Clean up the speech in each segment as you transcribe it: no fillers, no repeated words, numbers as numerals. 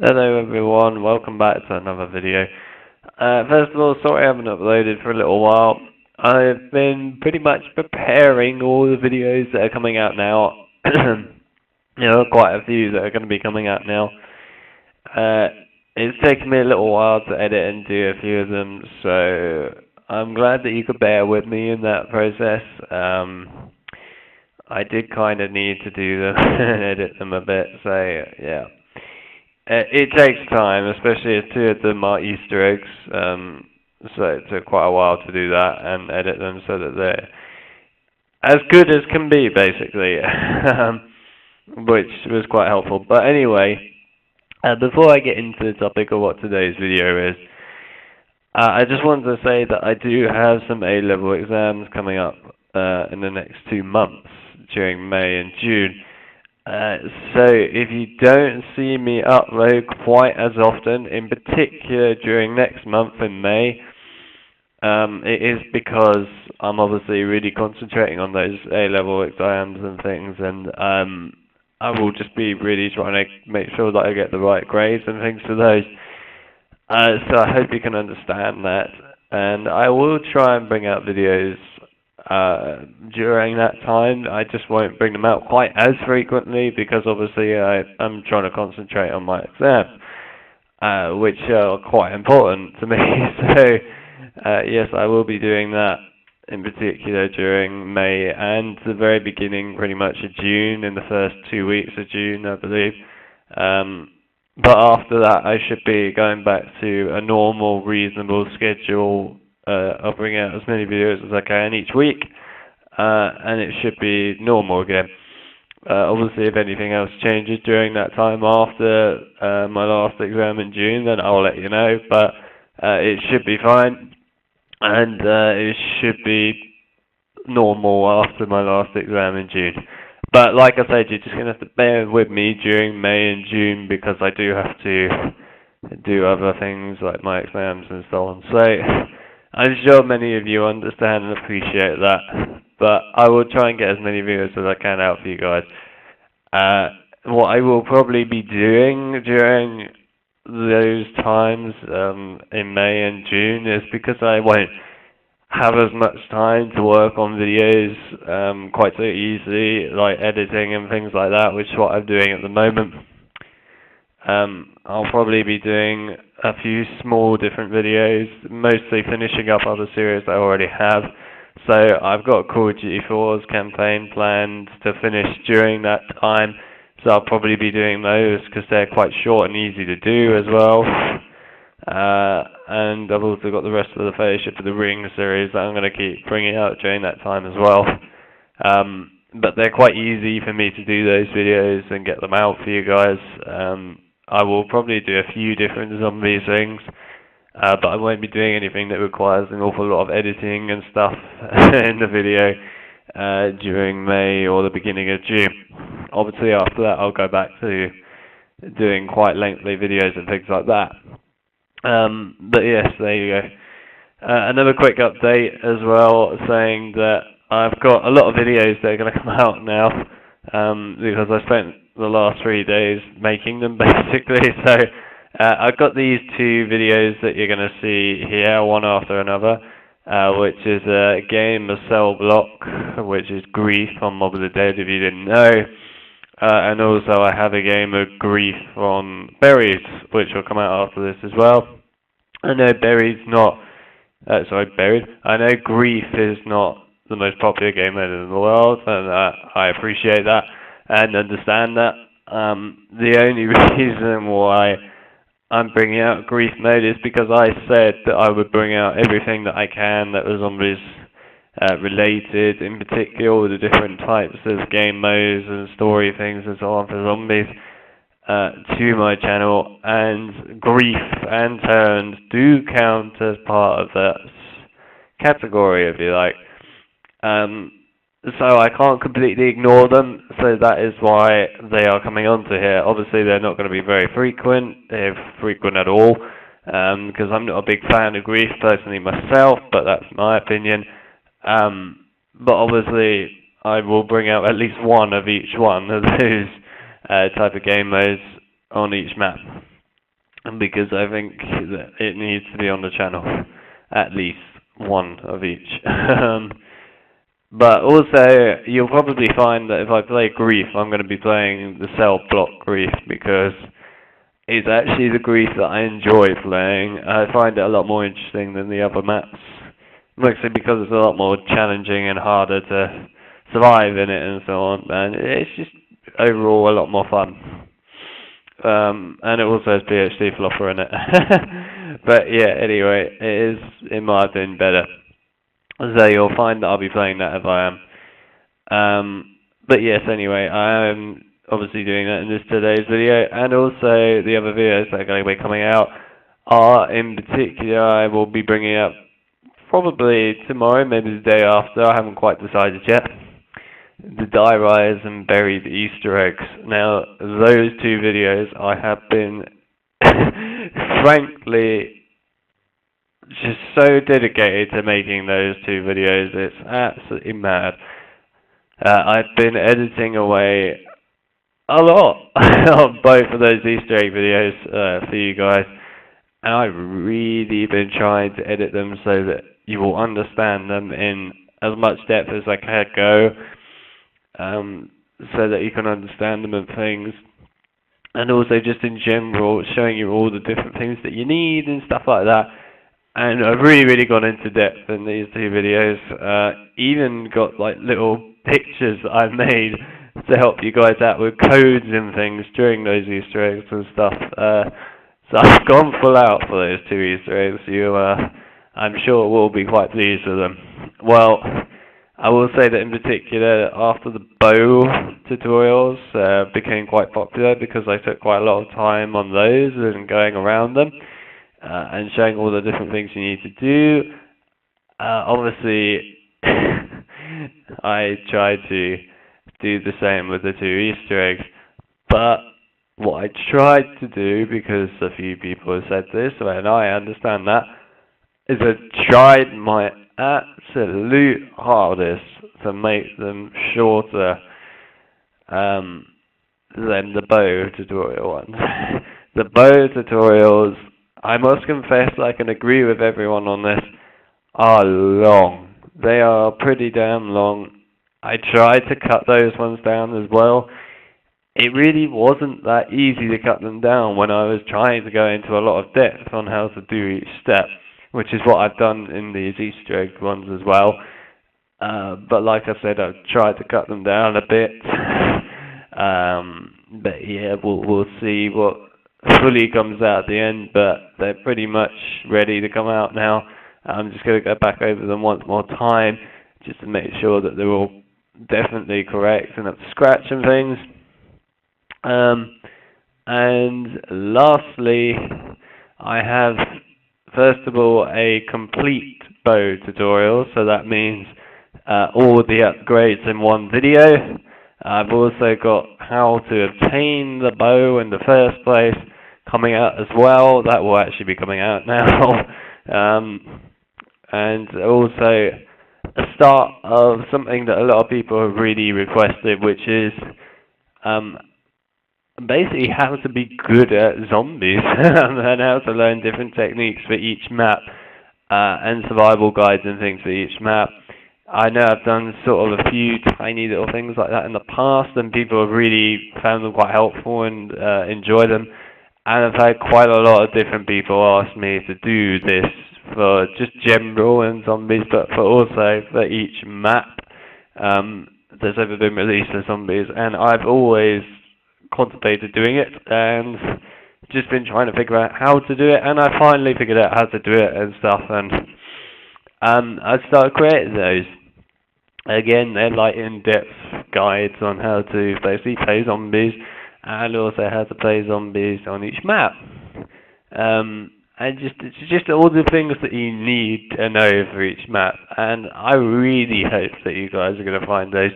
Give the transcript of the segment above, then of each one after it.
Hello everyone, welcome back to another video. First of all, sorry I haven't uploaded for a little while. I've been pretty much preparing all the videos that are coming out now. Quite a few that are going to be coming out now. It's taken me a little while to edit and do a few of them, so I'm glad that you could bear with me in that process. I did kind of need to do them and edit them a bit, so yeah. It takes time, especially as two of them are Easter eggs, so it took quite a while to do that and edit them so that they're as good as can be, basically, which was quite helpful. But anyway, before I get into the topic of what today's video is, I just wanted to say that I do have some A-level exams coming up in the next 2 months, during May and June. So if you don't see me upload quite as often, in particular during next month in May, it is because I'm obviously really concentrating on those A-level exams and things, and I will just be really trying to make sure that I get the right grades and things for those. So I hope you can understand that, and I will try and bring out videos during that time. I just won't bring them out quite as frequently because obviously I'm trying to concentrate on my exams, which are quite important to me. So yes, I will be doing that in particular during May and the very beginning pretty much of June, in the first 2 weeks of June, I believe. But after that I should be going back to a normal, reasonable schedule. I'll bring out as many videos as I can each week, and it should be normal again. Obviously, if anything else changes during that time after my last exam in June, then I'll let you know, but it should be fine, and it should be normal after my last exam in June. But like I said, you're just going to have to bear with me during May and June because I do have to do other things like my exams and so on. So I'm sure many of you understand and appreciate that, but I will try and get as many videos as I can out for you guys. What I will probably be doing during those times in May and June is, because I won't have as much time to work on videos quite so easily, like editing and things like that, which is what I'm doing at the moment. I'll probably be doing a few small different videos, mostly finishing up other series I already have. So I've got Call of Duty 4's campaign planned to finish during that time, so I'll probably be doing those because they're quite short and easy to do as well. And I've also got the rest of the Fellowship of the Ring series that I'm going to keep bringing out during that time as well. But they're quite easy for me to do those videos and get them out for you guys. I will probably do a few different zombie things, but I won't be doing anything that requires an awful lot of editing and stuff in the video during May or the beginning of June. Obviously after that I'll go back to doing quite lengthy videos and things like that. But yes, there you go. Another quick update as well, saying that I've got a lot of videos that are going to come out now, because I spent the last 3 days making them, basically. So I've got these 2 videos that you're going to see here, one after another, which is a game of Cell Block, which is Grief on Mob of the Dead, if you didn't know. And also I have a game of Grief on Berries, which will come out after this as well. I know Berries not, Buried. I know Grief is not the most popular game mode in the world, and I appreciate that and understand that. The only reason why I'm bringing out Grief mode is because I said that I would bring out everything that I can that was zombies related, in particular all the different types of game modes and story things and so on for zombies, to my channel, and Grief and Turns do count as part of that category, if you like. So I can't completely ignore them, so that is why they are coming onto here. Obviously they're not going to be very frequent, if frequent at all, because I'm not a big fan of Grief personally myself, but that's my opinion. But obviously I will bring out at least one of each one of those type of game modes on each map. and because I think that it needs to be on the channel, at least one of each. But also, you'll probably find that if I play Grief, I'm going to be playing the Cell Block Grief, because it's actually the Grief that I enjoy playing. I find it a lot more interesting than the other maps, mostly because it's a lot more challenging and harder to survive in it and so on, and it's just overall a lot more fun. And it also has PhD Flopper in it. But yeah, anyway, it is, in my opinion, better. So you'll find that I'll be playing that if I am. But yes, anyway, I am obviously doing that in this today's video, and also the other videos that are going to be coming out are, in particular, I will be bringing up probably tomorrow, maybe the day after, I haven't quite decided yet, the Die Rise and Buried Easter eggs. Now, those two videos I have been, frankly, just so dedicated to making those two videos, it's absolutely mad. I've been editing away a lot on both of those Easter egg videos for you guys, and I've really been trying to edit them so that you will understand them in as much depth as I can go, so that you can understand them and things, and also just in general showing you all the different things that you need and stuff like that. And I've really gone into depth in these two videos, even got like little pictures that I've made to help you guys out with codes and things during those Easter eggs and stuff. So I've gone full out for those two Easter eggs. You, I'm sure, will be quite pleased with them. Well, I will say that in particular, after the bow tutorials became quite popular, because I took quite a lot of time on those and going around them, and showing all the different things you need to do. Obviously, I tried to do the same with the two Easter eggs, but what I tried to do, because a few people have said this, and I understand that, is I tried my absolute hardest to make them shorter than the bow tutorial ones. The bow tutorials, I must confess, I can agree with everyone on this, are long. They are pretty damn long. I tried to cut those ones down as well. It really wasn't that easy to cut them down when I was trying to go into a lot of depth on how to do each step, which is what I've done in these Easter egg ones as well. But like I said, I've tried to cut them down a bit. But yeah, we'll see what fully comes out at the end, but they're pretty much ready to come out now. I'm just going to go back over them once more time, just to make sure that they're all definitely correct and up to scratch and things. And lastly, I have, first of all, a complete bow tutorial, so that means all the upgrades in one video. I've also got how to obtain the bow in the first place coming out as well. That will actually be coming out now. And also a start of something that a lot of people have really requested, which is basically how to be good at zombies and how to learn different techniques for each map, and survival guides and things for each map. I know I've done sort of a few tiny little things like that in the past, and people have really found them quite helpful and enjoy them. And I've had quite a lot of different people ask me to do this for just general and zombies, but for also for each map that's ever been released for zombies. And I've always contemplated doing it and just been trying to figure out how to do it, and I finally figured out how to do it and stuff, and I started creating those. Again, they're like in-depth guides on how to basically play zombies, and also how to play zombies on each map. And just all the things that you need to know for each map. And I really hope that you guys are going to find those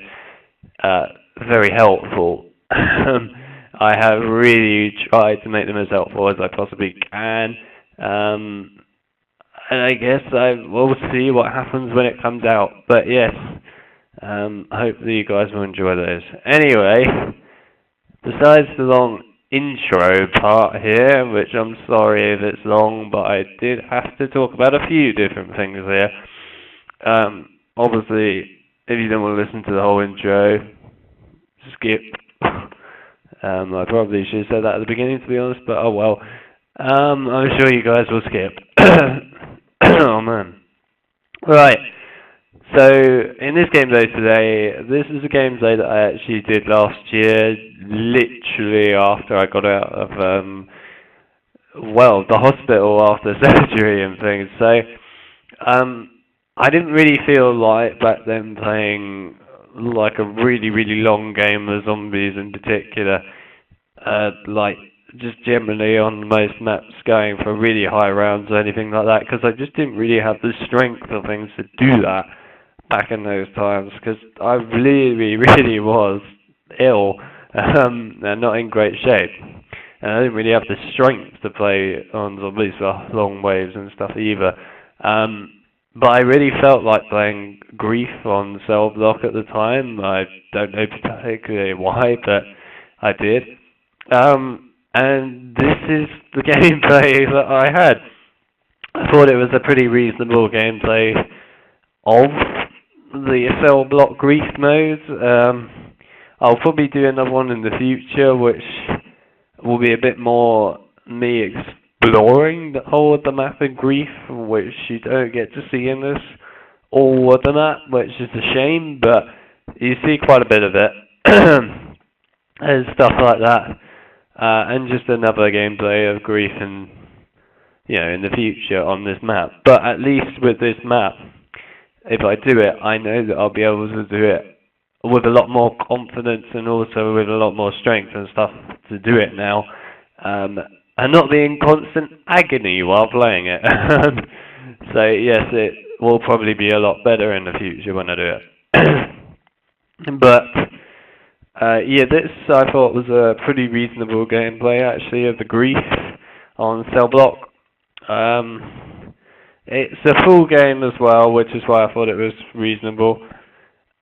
very helpful. I have really tried to make them as helpful as I possibly can. And I guess I will see what happens when it comes out. But yes, hopefully you guys will enjoy those. Anyway, besides the long intro part here, which I'm sorry if it's long, but I did have to talk about a few different things here. Obviously, if you don't want to listen to the whole intro, skip. I probably should have said that at the beginning, to be honest, but oh well. I'm sure you guys will skip. Oh man. Right. So, in this gameplay today, this is a gameplay that I actually did last year, literally after I got out of, the hospital after surgery and things. So, I didn't really feel like back then playing like a really, really long game of zombies in particular, like just generally on most maps going for really high rounds or anything like that, because I just didn't really have the strength or things to do that back in those times, because I really, really was ill and not in great shape, and I didn't really have the strength to play on zombies for long waves and stuff either. But I really felt like playing Grief on Cell Block at the time. I don't know particularly why, but I did. And this is the gameplay that I had. I thought it was a pretty reasonable gameplay of the Cell Block Grief mode. I'll probably do another one in the future, which will be a bit more me exploring the whole of the map in Grief, which you don't get to see in this all of the map, which is a shame, but you see quite a bit of it and stuff like that. And just another gameplay of Grief in the future on this map. But at least with this map, if I do it, I know that I'll be able to do it with a lot more confidence and also with a lot more strength and stuff to do it now, and not be in constant agony while playing it. So yes, it will probably be a lot better in the future when I do it. But this I thought was a pretty reasonable gameplay actually of the Grief on Cell Block. It's a full game as well, which is why I thought it was reasonable.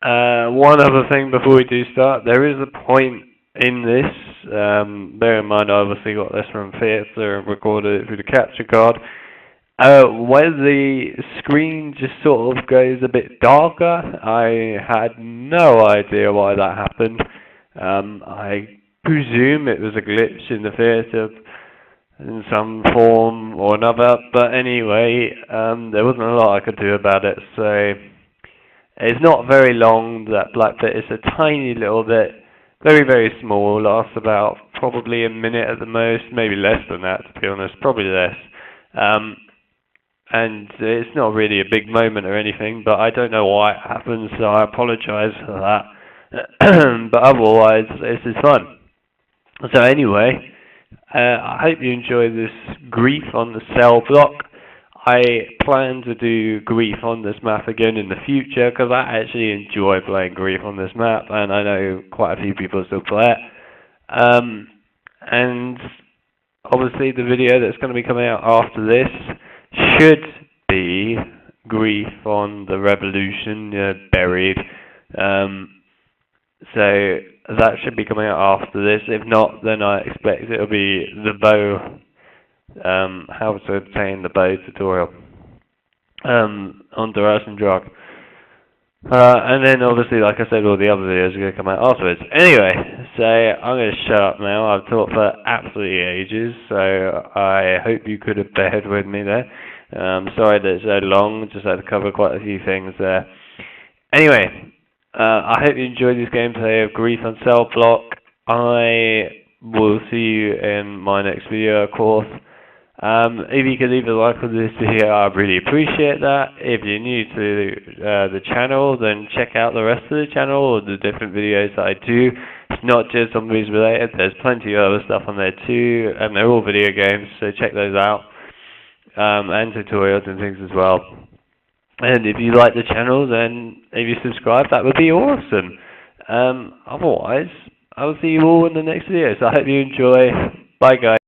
One other thing before we do start, there is a point in this, bear in mind I obviously got this from theatre and recorded it through the capture card, where the screen just sort of goes a bit darker. I had no idea why that happened. I presume it was a glitch in the theatre in some form or another, but anyway, there wasn't a lot I could do about it, so it's not very long, that black bit. It's a tiny little bit, very, very small, lasts about probably a minute at the most, maybe less than that, to be honest, probably less. And it's not really a big moment or anything, but I don't know why it happens, so I apologise for that. But otherwise, this is fun. So anyway, I hope you enjoy this Grief on the Cell Block. I plan to do Grief on this map again in the future, because I actually enjoy playing Grief on this map, and I know quite a few people still play it. And obviously the video that's going to be coming out after this should be Grief on the Revolution, Buried. So that should be coming out after this. If not, then I expect it'll be the bow, how to obtain the bow tutorial on Duress and Drug. And then obviously, like I said, all the other videos are going to come out afterwards. Anyway, so I'm going to shut up now. I've talked for absolutely ages, so I hope you could have bared with me there. Sorry that it's so long, just had to cover quite a few things there. Anyway, I hope you enjoyed this gameplay of Grief on Cell Block. I will see you in my next video, of course. If you could leave a like on this video, I'd really appreciate that. If you're new to the channel, then check out the rest of the channel or the different videos that I do. It's not just zombies related, there's plenty of other stuff on there too, and they're all video games, so check those out. And tutorials and things as well. And if you like the channel, then if you subscribe, that would be awesome. Otherwise, I will see you all in the next video, so I hope you enjoy. Bye guys.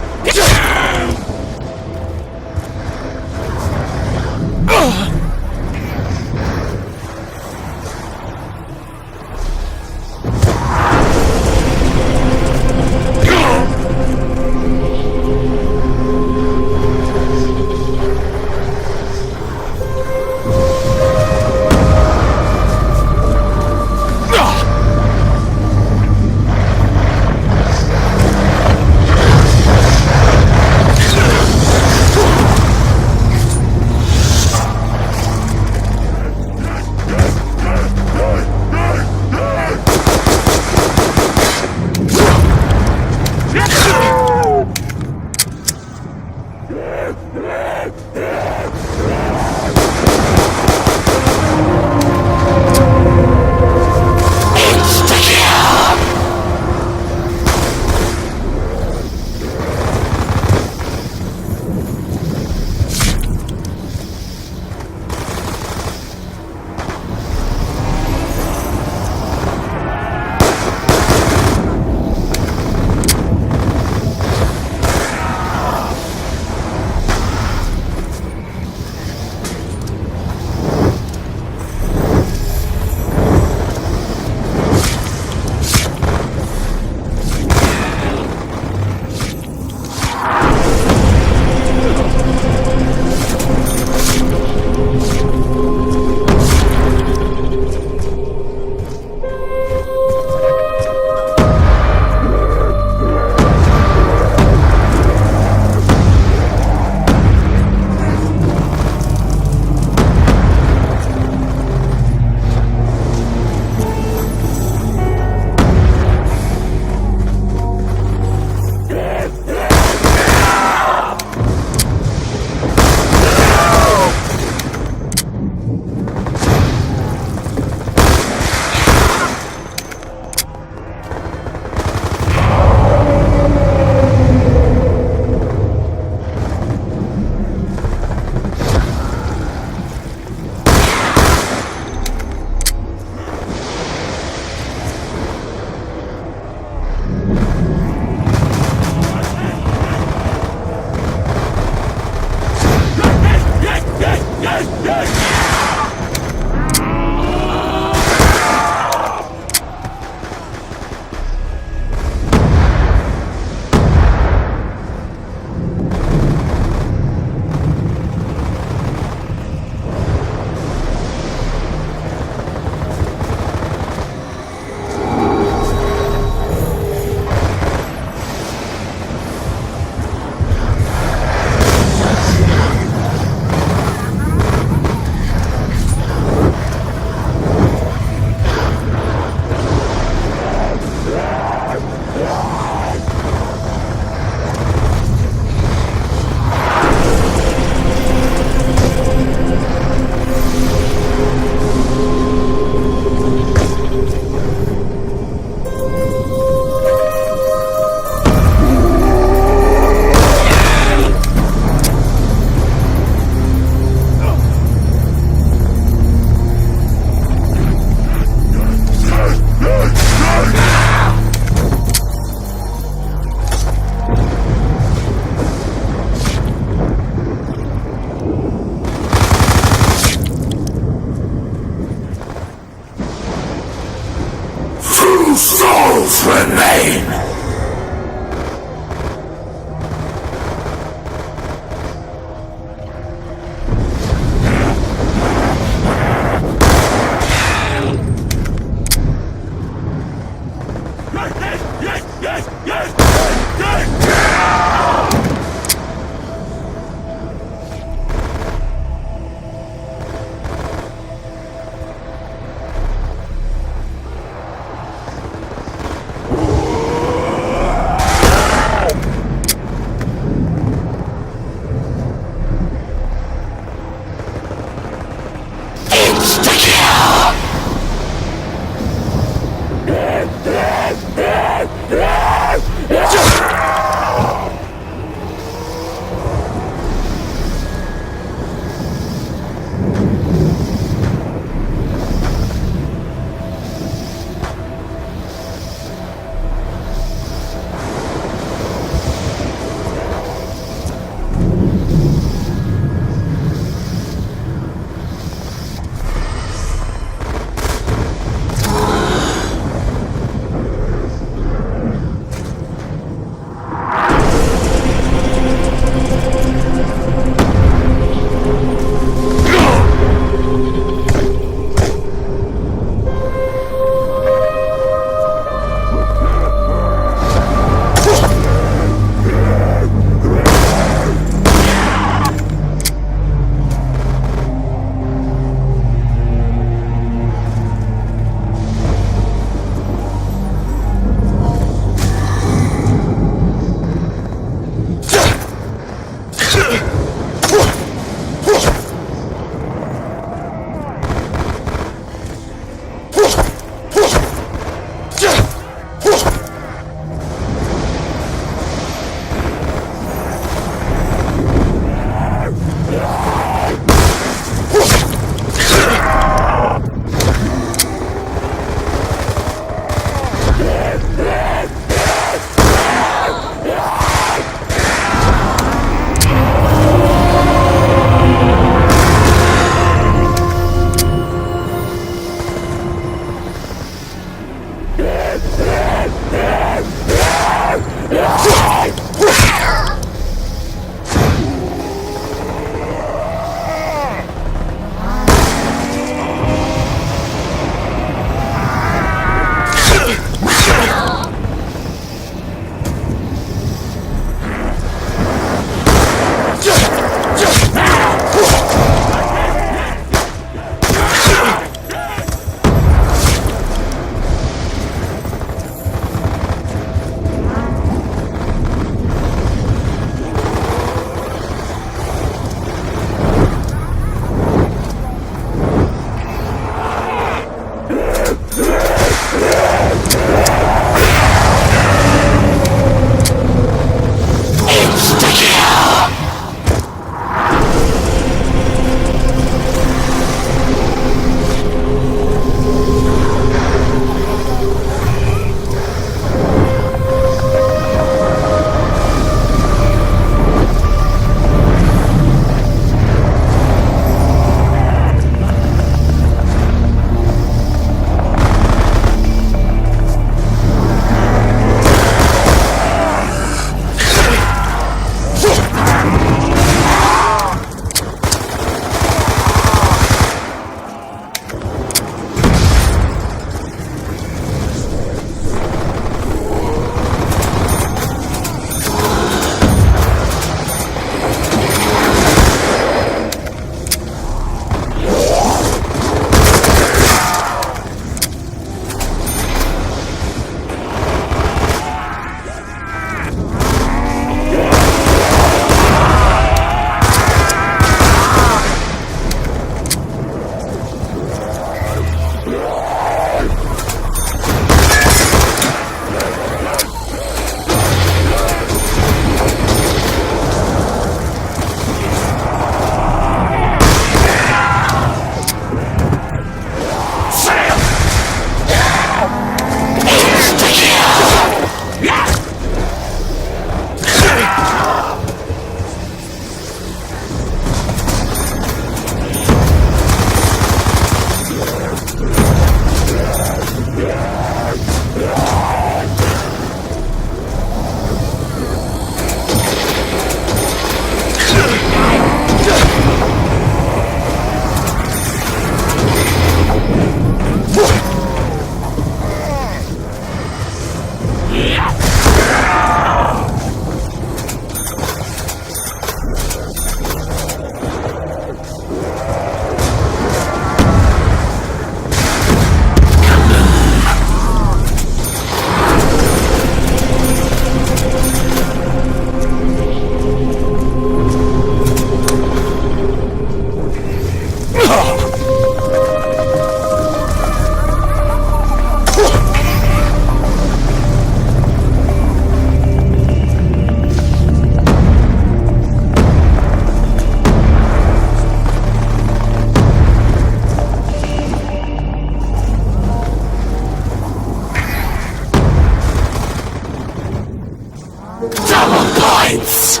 points.